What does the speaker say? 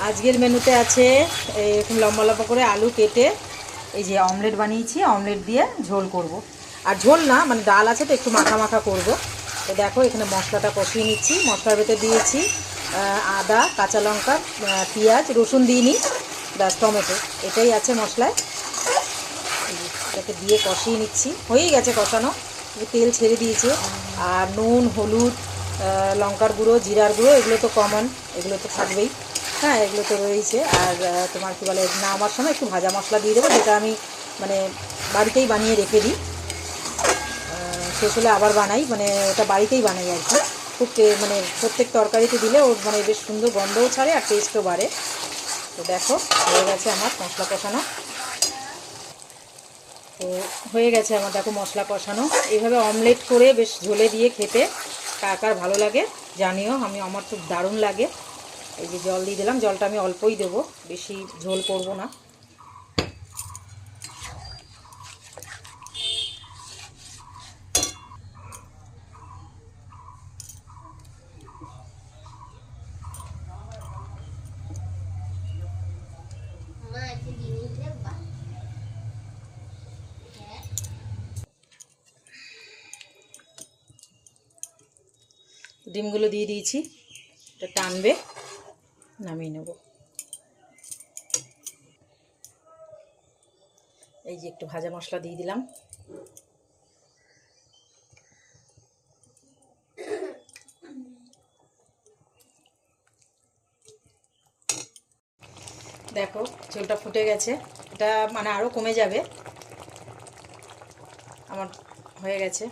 আজকের মেনুতে আছে এরকম লম্বা লম্বা করে আলু কেটে এই যে অমলেট বানিয়েছি, অমলেট দিয়ে ঝোল করব। আর ঝোল না, মানে ডাল আছে তো একটু মাখা মাখা করব। তো দেখো এখানে মশলাটা কষিয়ে নিচ্ছি। মশলার ভেতরে দিয়েছি আদা, কাঁচা লঙ্কা, পেঁয়াজ, রসুন দিইনি, ব্যাস টমেটো, এটাই আছে মশলায়। এটাকে দিয়ে কষিয়ে নিচ্ছি। হয়েই গেছে কষানো, তেল ছেড়ে দিয়েছে। আর নুন, হলুদ, লঙ্কার গুঁড়ো, জিরার গুঁড়ো, এগুলো তো কমন, এগুলো তো থাকবেই। হ্যাঁ, এগুলো তো রয়েছে। আর তোমার কী বলে, নামার সময় একটু ভাজা মশলা দিয়ে দেবো, যেটা আমি মানে বাড়িতেই বানিয়ে রেখে দিই। শেষ হলে আবার বানাই, মানে ওটা বাড়িতেই বানাই আর কি। খুব মানে প্রত্যেক তরকারিতে দিলে ওর মানে বেশ সুন্দর গন্ধও ছাড়ে আর টেস্টও বাড়ে। তো দেখো হয়ে গেছে আমার মশলা কষানো। তো হয়ে গেছে আমার, দেখো মশলা কষানো। এইভাবে অমলেট করে বেশ ঝোলে দিয়ে খেতে কার কার ভালো লাগে জানিও। আমার খুব দারুণ লাগে। এই যে জল দিয়ে দিলাম, জলটা আমি অল্পই দেবো, বেশি ঝোল করব না। ডিমগুলো দিয়ে দিয়েছি, এটা টানবে, নামিয়ে নেব। এই যে একটু ভাজা মশলা দিয়ে দিলাম। দেখো ঝোলটা ফুটে গেছে, এটা মানে আরও কমে যাবে। আমার হয়ে গেছে।